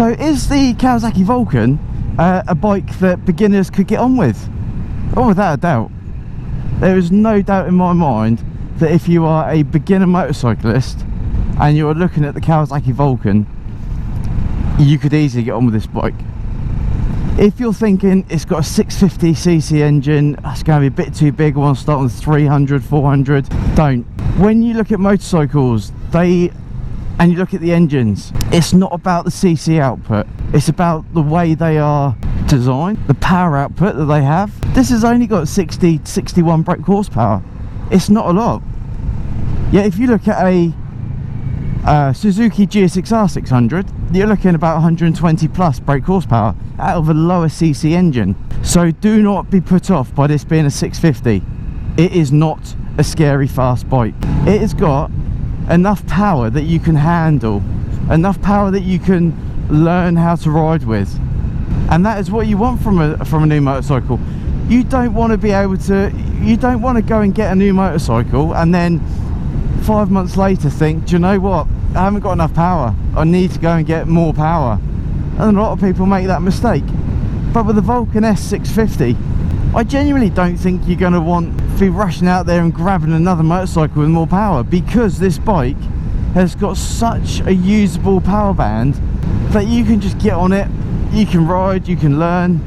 So is the Kawasaki Vulcan a bike that beginners could get on with? Oh, without a doubt. There is no doubt in my mind that if you are a beginner motorcyclist and you're looking at the Kawasaki Vulcan, you could easily get on with this bike. If you're thinking it's got a 650cc engine, that's going to be a bit too big, I want to start with 300, 400, don't. When you look at motorcycles, and you look at the engines, it's not about the cc output, it's about the way they are designed, the power output that they have. This has only got 60 61 brake horsepower. It's not a lot. Yeah, if you look at a Suzuki GSX-R 600, you're looking about 120 plus brake horsepower out of a lower cc engine. So do not be put off by this being a 650. It is not a scary fast bike. It has got enough power that you can handle, enough power that you can learn how to ride with, and that is what you want from a new motorcycle. You don't want to be able to, you don't want to go and get a new motorcycle and then 5 months later think, do you know what, I haven't got enough power, I need to go and get more power. And a lot of people make that mistake. But with the Vulcan S 650, I genuinely don't think you're going to want to be rushing out there and grabbing another motorcycle with more power, because this bike has got such a usable power band that you can just get on it, you can ride, you can learn.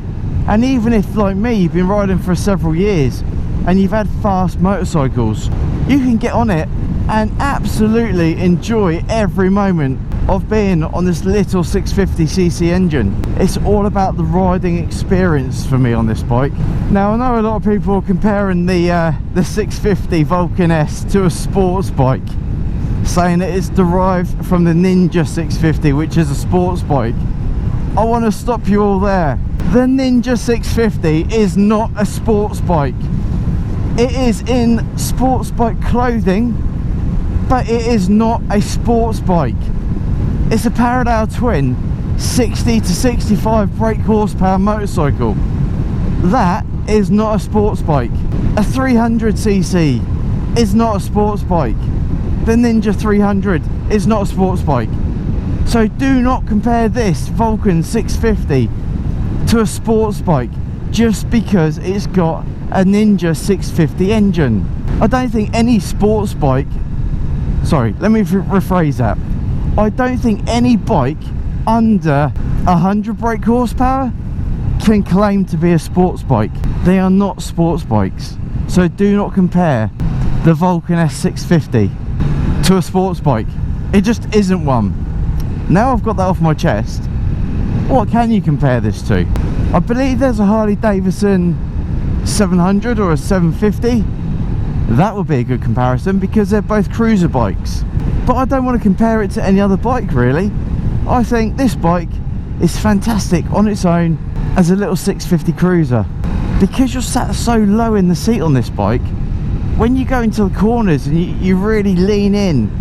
And even if, like me, you've been riding for several years and you've had fast motorcycles, you can get on it and absolutely enjoy every moment of being on this little 650cc engine. It's all about the riding experience for me on this bike. Now, I know a lot of people are comparing the 650 Vulcan S to a sports bike, saying that it's derived from the Ninja 650, which is a sports bike. I want to stop you all there. The Ninja 650 is not a sports bike. It is in sports bike clothing, but it is not a sports bike. It's a parallel twin 60 to 65 brake horsepower motorcycle. That is not a sports bike. A 300cc is not a sports bike. The Ninja 300 is not a sports bike. So do not compare this Vulcan 650 to a sports bike just because it's got a Ninja 650 engine. I don't think any sports bike, sorry, let me rephrase that. I don't think any bike under 100 brake horsepower can claim to be a sports bike. They are not sports bikes. So do not compare the Vulcan S 650 to a sports bike. It just isn't one. Now I've got that off my chest, what can you compare this to? I believe there's a Harley Davidson 700 or a 750. That would be a good comparison because they're both cruiser bikes. But I don't want to compare it to any other bike really. I think this bike is fantastic on its own as a little 650 cruiser. Because you're sat so low in the seat on this bike, when you go into the corners and you really lean in,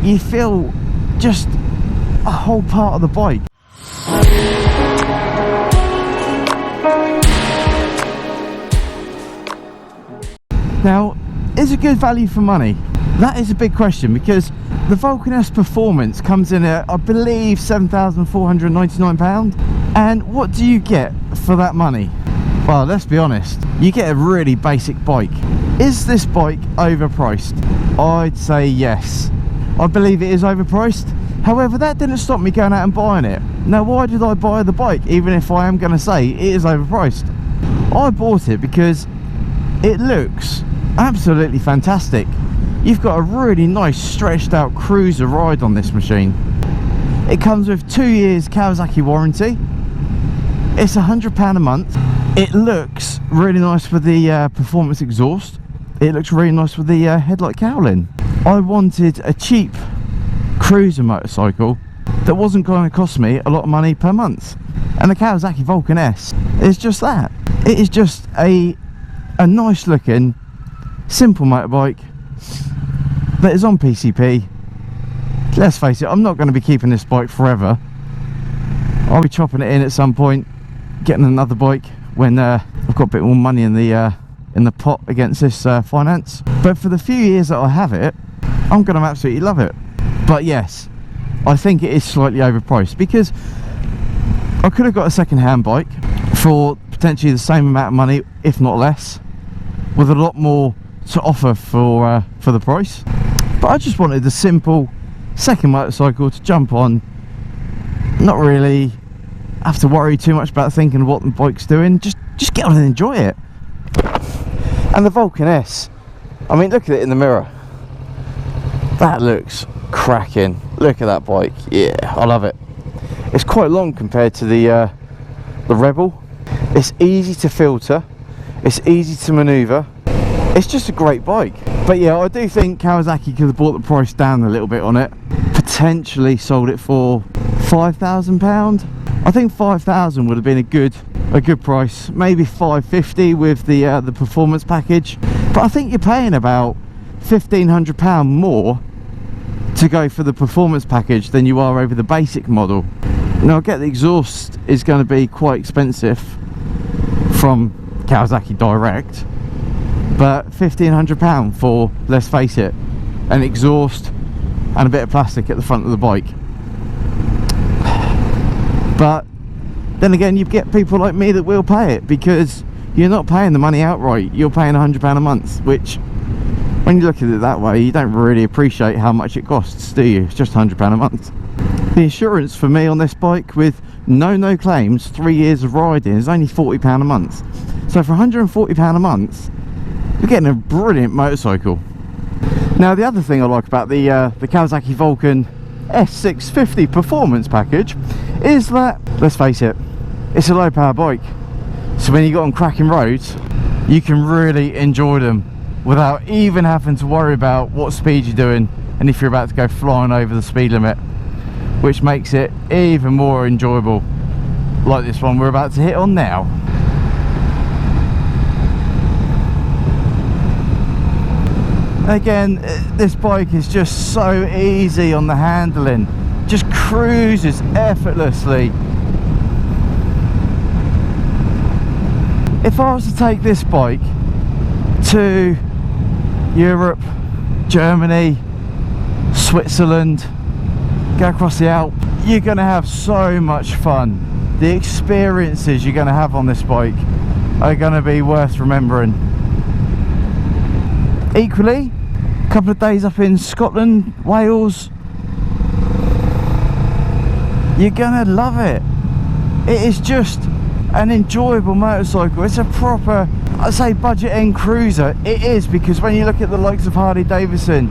you feel just a whole part of the bike. Now, is it good value for money? That is a big question, because the Vulcan S Performance comes in at, I believe, £7,499. And what do you get for that money? Well, let's be honest, you get a really basic bike. Is this bike overpriced? I'd say yes. I believe it is overpriced. However, that didn't stop me going out and buying it. Now, why did I buy the bike, even if I am going to say it is overpriced? I bought it because it looks absolutely fantastic. You've got a really nice stretched out cruiser ride on this machine. It comes with 2 years Kawasaki warranty. It's £100 a month. It looks really nice with the performance exhaust. It looks really nice with the headlight cowling. I wanted a cheap cruiser motorcycle that wasn't going to cost me a lot of money per month, and the Kawasaki Vulcan S is just that. It is just a nice looking simple motorbike that is on PCP. Let's face it, I'm not going to be keeping this bike forever. I'll be chopping it in at some point, getting another bike when I've got a bit more money in the pot against this finance. But for the few years that I have it, I'm going to absolutely love it. But yes, I think it is slightly overpriced, because I could have got a second-hand bike for potentially the same amount of money, if not less, with a lot more to offer for the price. But I just wanted a simple second motorcycle to jump on, not really have to worry too much about thinking of what the bike's doing, just get on and enjoy it. And the Vulcan S, I mean, look at it in the mirror, that looks cracking. Look at that bike, yeah, I love it. It's quite long compared to the Rebel. It's easy to filter, it's easy to manoeuvre, it's just a great bike. But yeah, I do think Kawasaki could have brought the price down a little bit on it, potentially sold it for £5,000. I think 5,000 would have been a good price, maybe 550 with the performance package. But I think you're paying about £1,500 more to go for the performance package than you are over the basic model. Now I get the exhaust is going to be quite expensive from Kawasaki direct, but £1,500 for, let's face it, an exhaust and a bit of plastic at the front of the bike. But then again, you get people like me that will pay it, because you're not paying the money outright, you're paying £100 a month, which, when you look at it that way, you don't really appreciate how much it costs, do you? It's just £100 a month. The insurance for me on this bike, with no claims, 3 years of riding, is only £40 a month. So for £140 a month, you're getting a brilliant motorcycle. Now the other thing I like about the Kawasaki Vulcan S650 performance package is that, let's face it, it's a low power bike. So when you get on cracking roads, you can really enjoy them without even having to worry about what speed you're doing and if you're about to go flying over the speed limit, which makes it even more enjoyable, like this one we're about to hit on now. Again, this bike is just so easy on the handling, just cruises effortlessly. If I was to take this bike to Europe, Germany, Switzerland, go across the Alps, you're going to have so much fun. The experiences you're going to have on this bike are going to be worth remembering. Equally, a couple of days up in Scotland, Wales, you're going to love it. It is just an enjoyable motorcycle. It's a proper, I'd say, budget end cruiser. It is, because when you look at the likes of Harley Davidson,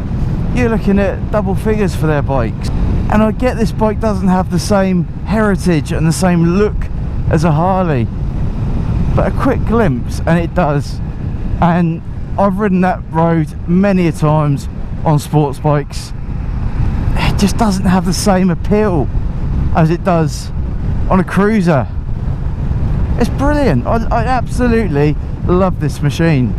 you're looking at double figures for their bikes. And I get this bike doesn't have the same heritage and the same look as a Harley, but a quick glimpse and it does. And I've ridden that road many a times on sports bikes. It just doesn't have the same appeal as it does on a cruiser. It's brilliant. I absolutely love this machine.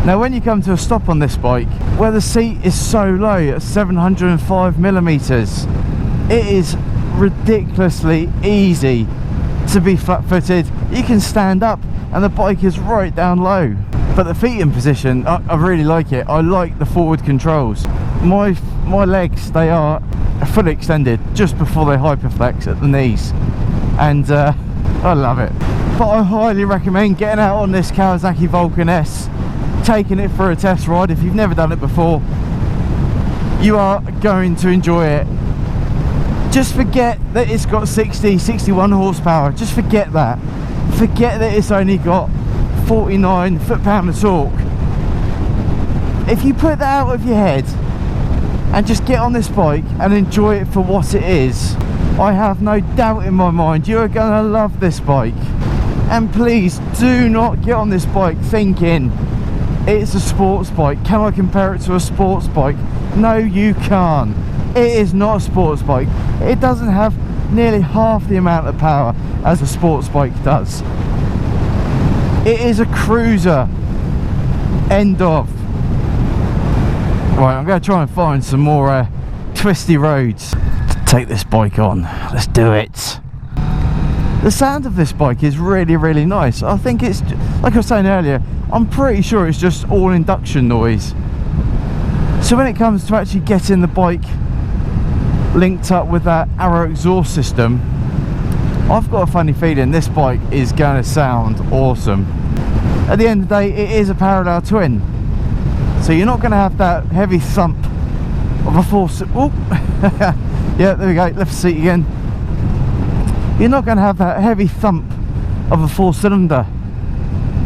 Now when you come to a stop on this bike, where the seat is so low at 705mm, it is ridiculously easy to be flat-footed. You can stand up and the bike is right down low. But the feet in position, I really like it. I like the forward controls. My legs, they are fully extended just before they hyperflex at the knees, and I love it. But I highly recommend getting out on this Kawasaki Vulcan S, taking it for a test ride. If you've never done it before, you are going to enjoy it. Just forget that it's got 61 horsepower. Just forget that. Forget that it's only got 49 foot-pound of torque. If you put that out of your head and just get on this bike and enjoy it for what it is, I have no doubt in my mind you are going to love this bike. And please do not get on this bike thinking it's a sports bike. Can I compare it to a sports bike? No, you can't. It is not a sports bike. It doesn't have nearly half the amount of power as a sports bike does. It is a cruiser. End of. Right, I'm going to try and find some more twisty roads to take this bike on. Let's do it. The sound of this bike is really, really nice. I think it's, like I was saying earlier, I'm pretty sure it's just all induction noise. So when it comes to actually getting the bike linked up with that Arrow exhaust system, I've got a funny feeling this bike is going to sound awesome. At the end of the day, it is a parallel twin, so you're not going to have that heavy thump of a four. Oh, yeah, there we go. Left seat again. You're not going to have that heavy thump of a four-cylinder,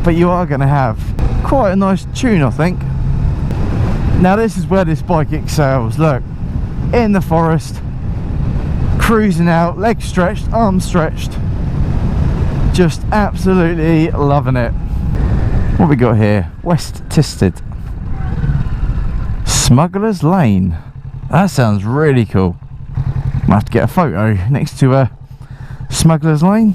but you are going to have quite a nice tune, I think. Now this is where this bike excels. Look, in the forest, cruising out, legs stretched, arms stretched, just absolutely loving it. What we got here? West Tisted, Smuggler's Lane. That sounds really cool. Might have to get a photo next to Smuggler's Lane,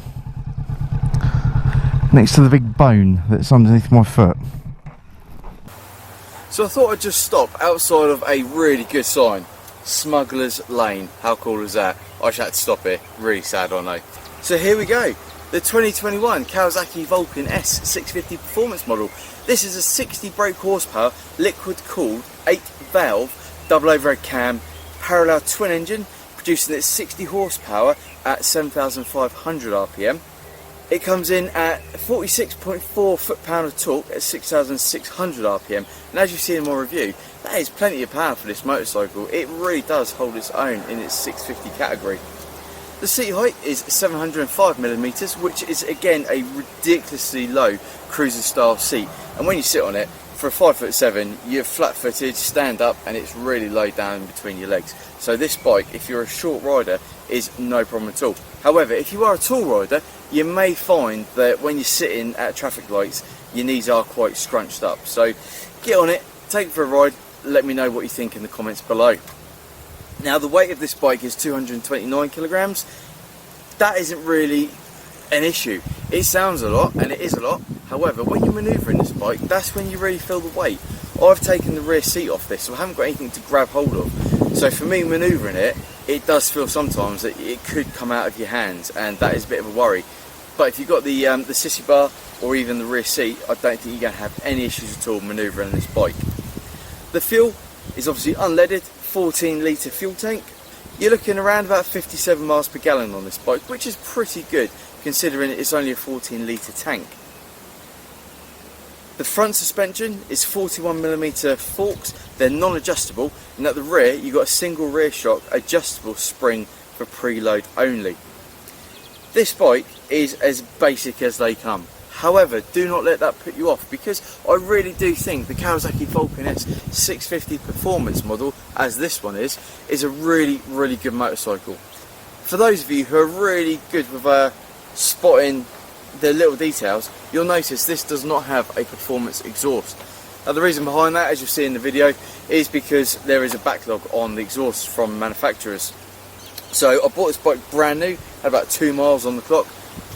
next to the big bone that's underneath my foot. So I thought I'd just stop outside of a really good sign, Smuggler's Lane. How cool is that? I just had to stop here. Really sad, I know. So here we go. The 2021 Kawasaki Vulcan S 650 performance model. This is a 60 brake horsepower, liquid cooled, 8 valve, double overhead cam, parallel twin engine, producing at 60 horsepower at 7,500 RPM. It comes in at 46.4 foot-pound of torque at 6,600 RPM. And as you see in my review, that is plenty of power for this motorcycle. It really does hold its own in its 650 category. The seat height is 705mm, which is again a ridiculously low cruiser style seat. And when you sit on it, for a 5'7", you're flat-footed, stand up, and it's really low down between your legs. So this bike, if you're a short rider, is no problem at all. However, if you are a tall rider, you may find that when you're sitting at traffic lights, your knees are quite scrunched up. So get on it, take it for a ride, let me know what you think in the comments below. Now the weight of this bike is 229 kilograms. That isn't really an issue. It sounds a lot, and it is a lot. However, when you're manoeuvring this bike, that's when you really feel the weight. I've taken the rear seat off this, so I haven't got anything to grab hold of. So for me manoeuvring it, it does feel sometimes that it could come out of your hands, and that is a bit of a worry. But if you've got the sissy bar or even the rear seat, I don't think you're going to have any issues at all manoeuvring this bike. The fuel is obviously unleaded, 14 litre fuel tank. You're looking around about 57 miles per gallon on this bike, which is pretty good considering it's only a 14 litre tank. The front suspension is 41mm forks. They're non-adjustable, and at the rear you've got a single rear shock adjustable spring for preload only. This bike is as basic as they come. However, do not let that put you off, because I really do think the Kawasaki Vulcan S 650 performance model, as this one is a really, really good motorcycle. For those of you who are really good with spotting the little details, you'll notice this does not have a performance exhaust. Now the reason behind that, as you'll see in the video, is because there is a backlog on the exhaust from manufacturers. So I bought this bike brand new, had about 2 miles on the clock,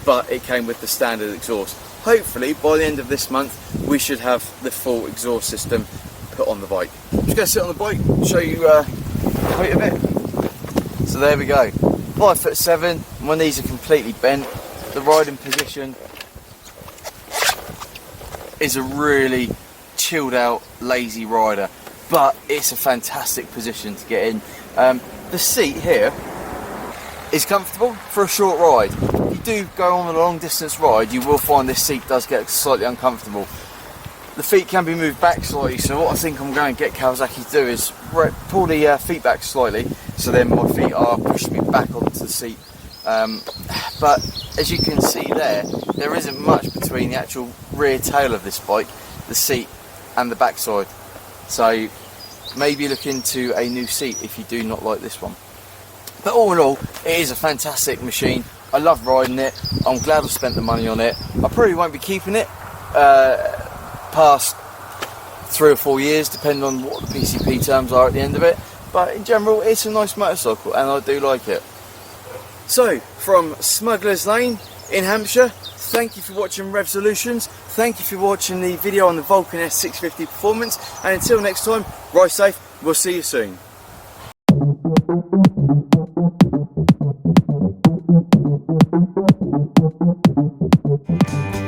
but it came with the standard exhaust. Hopefully by the end of this month we should have the full exhaust system put on the bike. I'm just going to sit on the bike and show you the height of it. So there we go, 5'7", my knees are completely bent. The riding position is a really chilled out, lazy rider, but it's a fantastic position to get in. The seat here is comfortable for a short ride. If you do go on a long distance ride, you will find this seat does get slightly uncomfortable. The feet can be moved back slightly, so what I think I'm going to get Kawasaki to do is pull the feet back slightly, so then my feet are pushing me back onto the seat. But as you can see there isn't much between the actual rear tail of this bike, the seat and the backside. So maybe look into a new seat if you do not like this one. But all in all, it is a fantastic machine. I love riding it. I'm glad I've spent the money on it. I probably won't be keeping it past 3 or 4 years, depending on what the PCP terms are at the end of it. But in general, it's a nice motorcycle and I do like it. So, from Smuggler's Lane in Hampshire, thank you for watching Rev Solutions. Thank you for watching the video on the Vulcan S 650 Performance. And until next time, ride safe. We'll see you soon. bye.